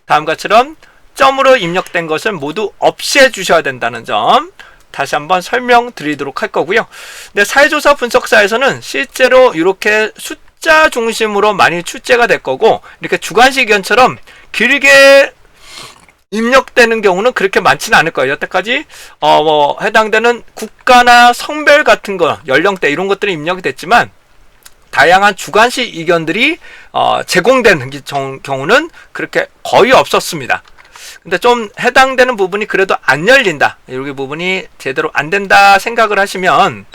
[SPEAKER 1] 다음과처럼 점으로 입력된 것을 모두 없애 주셔야 된다는 점 다시 한번 설명드리도록 할 거고요. 근데 사회조사 분석사에서는 실제로 이렇게 숫자 중심으로 많이 출제가 될 거고 이렇게 주관식 의견처럼 길게 입력되는 경우는 그렇게 많지는 않을 거예요. 여태까지 해당되는 국가나 성별 같은 거, 연령대 이런 것들이 입력이 됐지만 다양한 주관식 의견들이 제공된 경우는 그렇게 거의 없었습니다. 근데 좀 해당되는 부분이 그래도 안 열린다. 여기 부분이 제대로 안 된다 생각을 하시면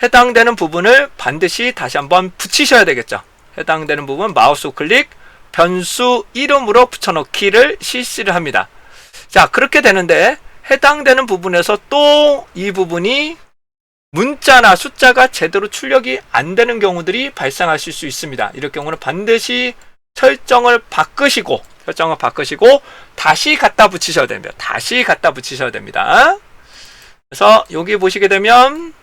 [SPEAKER 1] 해당되는 부분을 반드시 다시 한번 붙이셔야 되겠죠. 해당되는 부분 마우스 클릭 변수 이름으로 붙여넣기를 실시를 합니다. 자, 그렇게 되는데 해당되는 부분에서 또 이 부분이 문자나 숫자가 제대로 출력이 안 되는 경우들이 발생하실 수 있습니다. 이럴 경우는 반드시 설정을 바꾸시고 다시 갖다 붙이셔야 됩니다. 그래서 여기 보시게 되면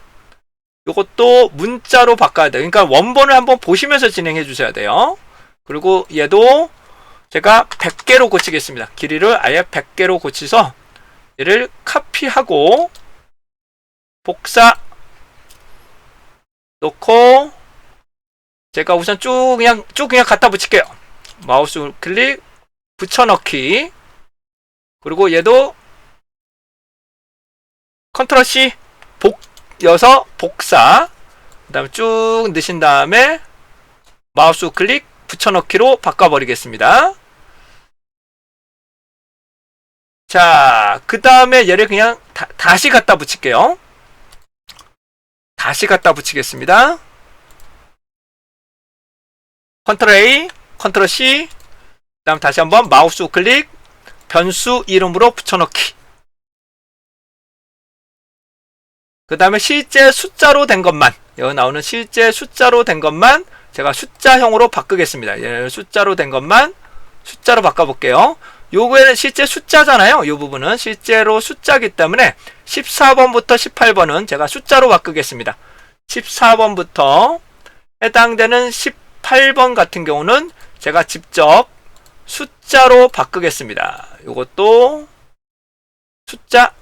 [SPEAKER 1] 이것도 문자로 바꿔야 돼요. 그러니까 원본을 한번 보시면서 진행해 주셔야 돼요. 그리고 얘도 제가 100개로 고치겠습니다. 길이를 아예 100개로 고치서 얘를 카피하고 복사 놓고 제가 우선 쭉 그냥 갖다 붙일게요. 마우스 클릭, 붙여넣기. 그리고 얘도 컨트롤 C, 이어서 복사. 그 다음에 쭉 넣으신 다음에 마우스 클릭, 붙여넣기로 바꿔버리겠습니다. 자, 그 다음에 얘를 그냥 다시 갖다 붙일게요. 다시 갖다 붙이겠습니다. 컨트롤 A, 컨트롤 C, 그 다음 다시 한번 마우스 클릭, 변수 이름으로 붙여넣기. 그 다음에 실제 숫자로 된 것만, 여기 나오는 실제 숫자로 된 것만 제가 숫자형으로 바꾸겠습니다. 얘를 숫자로 된 것만 숫자로 바꿔볼게요. 요거는 실제 숫자잖아요. 이 부분은 실제로 숫자이기 때문에 14번부터 18번은 제가 숫자로 바꾸겠습니다. 14번부터 해당되는 18번 같은 경우는 제가 직접 숫자로 바꾸겠습니다. 요것도 숫자.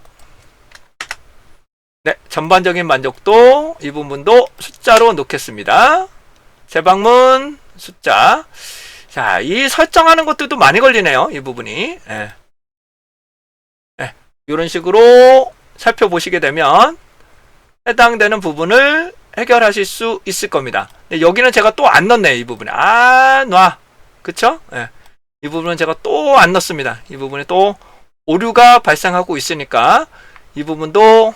[SPEAKER 1] 네, 전반적인 만족도 이 부분도 숫자로 놓겠습니다. 재방문 숫자. 자, 이 설정하는 것들도 많이 걸리네요. 이 부분이. 이런 식으로 살펴보시게 되면 해당되는 부분을 해결하실 수 있을 겁니다. 근데 여기는 제가 또 안 넣네요. 이 부분에. 그쵸? 이 부분은 제가 또 안 넣습니다. 이 부분에 또 오류가 발생하고 있으니까 이 부분도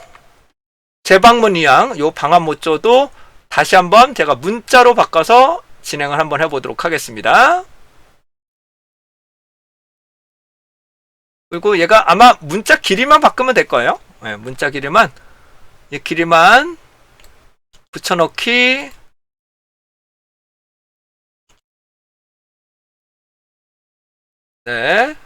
[SPEAKER 1] 재방문 이양, 요 방안 모조도 다시 한번 제가 문자로 바꿔서 진행을 한번 해보도록 하겠습니다. 그리고 얘가 아마 문자 길이만 바꾸면 될 거예요. 문자 길이만, 이 길이만 붙여넣기. 네.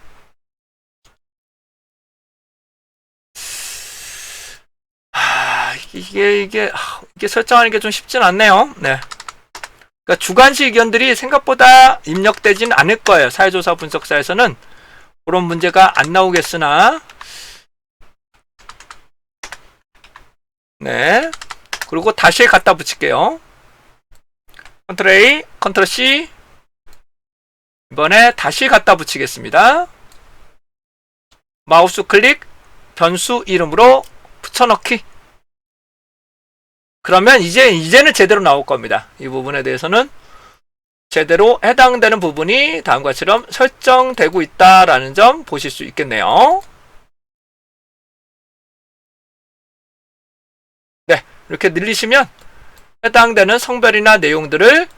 [SPEAKER 1] 이게 설정하는 게 좀 쉽진 않네요. 네. 그러니까 주관식 의견들이 생각보다 입력되진 않을 거예요. 사회조사 분석사에서는 그런 문제가 안 나오겠으나, 네. 그리고 다시 갖다 붙일게요. 컨트롤 A, 컨트롤 C. 이번에 다시 갖다 붙이겠습니다. 마우스 클릭, 변수 이름으로 붙여넣기. 그러면 이제는 제대로 나올 겁니다. 이 부분에 대해서는 제대로 해당되는 부분이 다음과 같이처럼 설정되고 있다라는 점 보실 수 있겠네요. 네, 이렇게 늘리시면 해당되는 성별이나 내용들을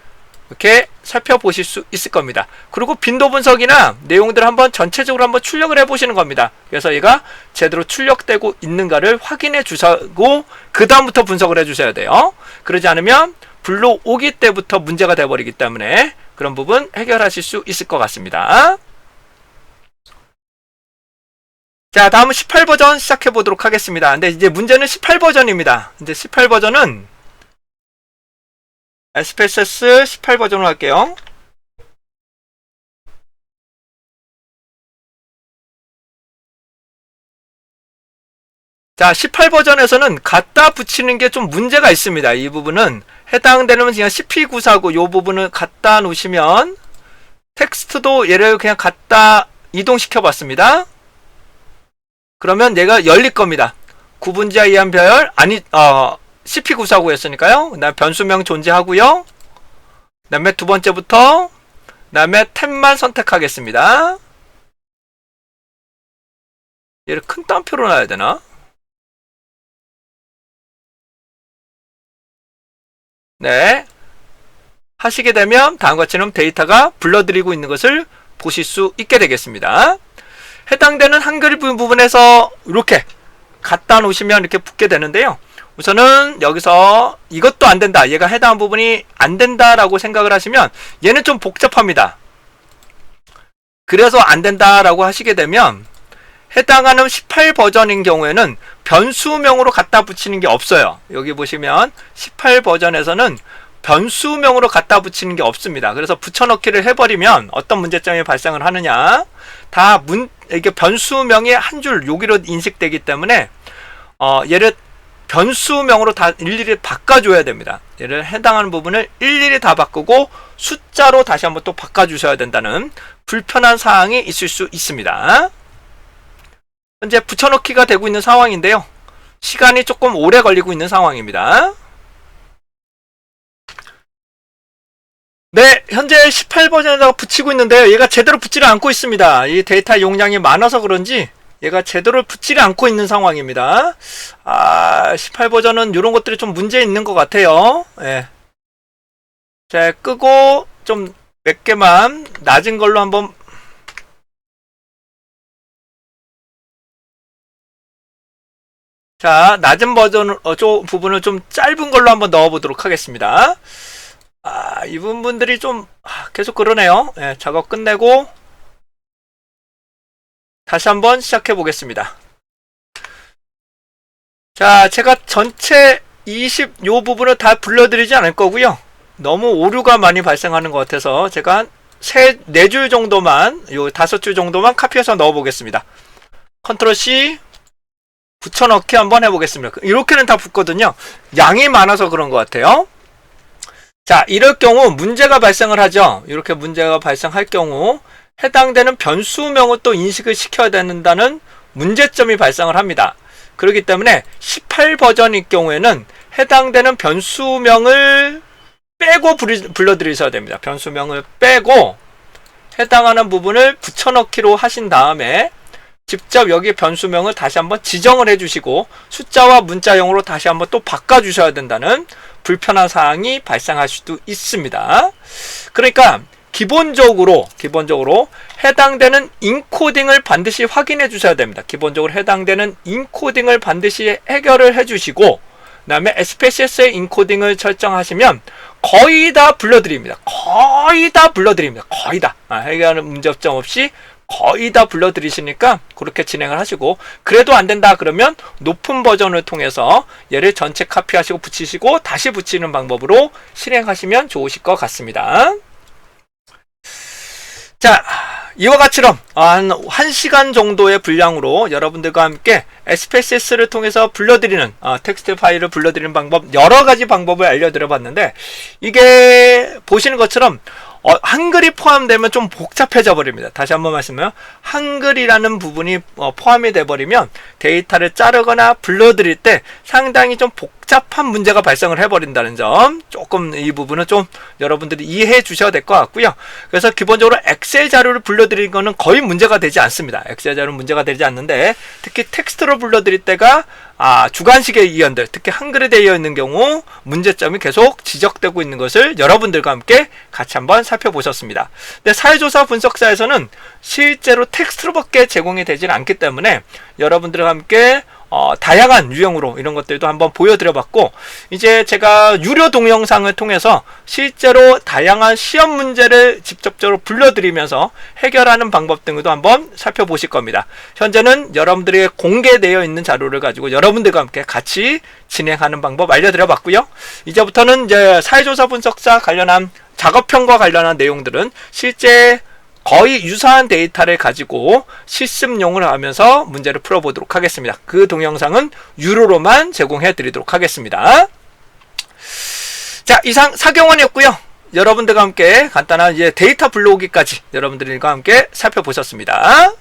[SPEAKER 1] 이렇게 살펴보실 수 있을 겁니다. 그리고 빈도 분석이나 내용들을 한번 전체적으로 한번 출력을 해보시는 겁니다. 그래서 얘가 제대로 출력되고 있는가를 확인해 주시고 그 다음부터 분석을 해주셔야 돼요. 그러지 않으면 불러오기 때부터 문제가 돼버리기 때문에 그런 부분 해결하실 수 있을 것 같습니다. 자, 다음은 18버전 시작해 보도록 하겠습니다. 근데 이제 문제는 18버전입니다. 이제 18버전은 SPSS 18버전으로 할게요. 자, 18버전에서는 갖다 붙이는 게 좀 문제가 있습니다. 이 부분은 해당되는 그냥 CP949 이 부분을 갖다 놓으시면 텍스트도 얘를 그냥 갖다 이동시켜 봤습니다. 그러면 얘가 열릴 겁니다. 구분자 이한별 CP949였으니까요. 그 다음에 변수명 존재하고요. 그 다음에 두 번째부터 그 다음에 탭만 선택하겠습니다. 얘를 큰 따옴표로 놔야 되나? 네. 하시게 되면 다음과 같이는 데이터가 불러들이고 있는 것을 보실 수 있게 되겠습니다. 해당되는 한글 부분에서 이렇게 갖다 놓으시면 이렇게 붙게 되는데요. 우선은 여기서 이것도 안 된다. 얘가 해당한 부분이 안 된다라고 생각을 하시면 얘는 좀 복잡합니다. 그래서 안 된다라고 하시게 되면 해당하는 18버전인 경우에는 변수명으로 갖다 붙이는 게 없어요. 여기 보시면 18버전에서는 변수명으로 갖다 붙이는 게 없습니다. 그래서 붙여넣기를 해버리면 어떤 문제점이 발생을 하느냐, 이게 변수명의 한 줄 여기로 인식되기 때문에 얘를 변수명으로 다 일일이 바꿔줘야 됩니다. 얘를 해당하는 부분을 일일이 다 바꾸고 숫자로 다시 한번 또 바꿔주셔야 된다는 불편한 사항이 있을 수 있습니다. 현재 붙여넣기가 되고 있는 상황인데요. 시간이 조금 오래 걸리고 있는 상황입니다. 네, 현재 18버전에다가 붙이고 있는데요. 얘가 제대로 붙지를 않고 있습니다. 이 데이터 용량이 많아서 그런지 얘가 제대로 붙지를 않고 있는 상황입니다. 18버전은 이런 것들이 좀 문제 있는 것 같아요. 예. 자, 끄고 좀 몇 개만 낮은 걸로 한번 자, 낮은 버전 부분을 좀 짧은 걸로 한번 넣어 보도록 하겠습니다. 이 부분들이 좀 계속 그러네요. 예, 작업 끝내고 다시 한번 시작해 보겠습니다. 자, 제가 전체 요 부분을 다 불러드리지 않을 거고요. 너무 오류가 많이 발생하는 것 같아서 제가 한 4줄 정도만, 요 5줄 정도만 카피해서 넣어 보겠습니다. 컨트롤 C 붙여넣기 한번 해보겠습니다. 이렇게는 다 붙거든요. 양이 많아서 그런 것 같아요. 자, 이럴 경우 문제가 발생을 하죠. 이렇게 문제가 발생할 경우 해당되는 변수명을 또 인식을 시켜야 된다는 문제점이 발생을 합니다. 그렇기 때문에 18버전일 경우에는 해당되는 변수명을 빼고 불러들이셔야 됩니다. 변수명을 빼고 해당하는 부분을 붙여넣기로 하신 다음에 직접 여기 변수명을 다시 한번 지정을 해주시고 숫자와 문자형으로 다시 한번 또 바꿔주셔야 된다는 불편한 사항이 발생할 수도 있습니다. 그러니까 기본적으로 해당되는 인코딩을 반드시 확인해 주셔야 됩니다. 기본적으로 해당되는 인코딩을 반드시 해결을 해주시고 그 다음에 SPSS의 인코딩을 설정하시면 거의 다 불러드립니다. 거의 다 해결하는 문제점 없이 거의 다 불러들이시니까 그렇게 진행을 하시고, 그래도 안 된다 그러면 높은 버전을 통해서 얘를 전체 카피하시고 붙이시고 다시 붙이는 방법으로 실행하시면 좋으실 것 같습니다. 자, 이와 같이럼 한 1시간 정도의 분량으로 여러분들과 함께 SPSS를 통해서 불러드리는 텍스트 파일을 불러드리는 방법, 여러가지 방법을 알려드려 봤는데, 이게 보시는 것처럼 한글이 포함되면 좀 복잡해져 버립니다. 다시 한번 말씀드려요. 한글이라는 부분이 포함이 돼 버리면 데이터를 자르거나 불러드릴 때 상당히 좀 복잡한 문제가 발생을 해버린다는 점, 조금 이 부분은 좀 여러분들이 이해해 주셔야 될 것 같고요. 그래서 기본적으로 엑셀 자료를 불러드리는 거는 거의 문제가 되지 않습니다. 엑셀 자료는 문제가 되지 않는데, 특히 텍스트로 불러드릴 때가 주관식의 이언들, 특히 한글에 되어 있는 경우 문제점이 계속 지적되고 있는 것을 여러분들과 함께 같이 한번 살펴보셨습니다. 근데 사회조사 분석사에서는 실제로 텍스트로밖에 제공이 되지는 않기 때문에 여러분들과 함께 다양한 유형으로 이런 것들도 한번 보여드려봤고, 이제 제가 유료 동영상을 통해서 실제로 다양한 시험 문제를 직접적으로 불러드리면서 해결하는 방법 등도 한번 살펴보실 겁니다. 현재는 여러분들이 공개되어 있는 자료를 가지고 여러분들과 함께 같이 진행하는 방법 알려드려봤고요. 이제부터는 이제 사회조사 분석사 관련한 작업편과 관련한 내용들은 실제 거의 유사한 데이터를 가지고 실습용을 하면서 문제를 풀어보도록 하겠습니다. 그 동영상은 유료로만 제공해 드리도록 하겠습니다. 자, 이상 사경원이었고요. 여러분들과 함께 간단한 이제 데이터 불러오기까지 여러분들과 함께 살펴보셨습니다.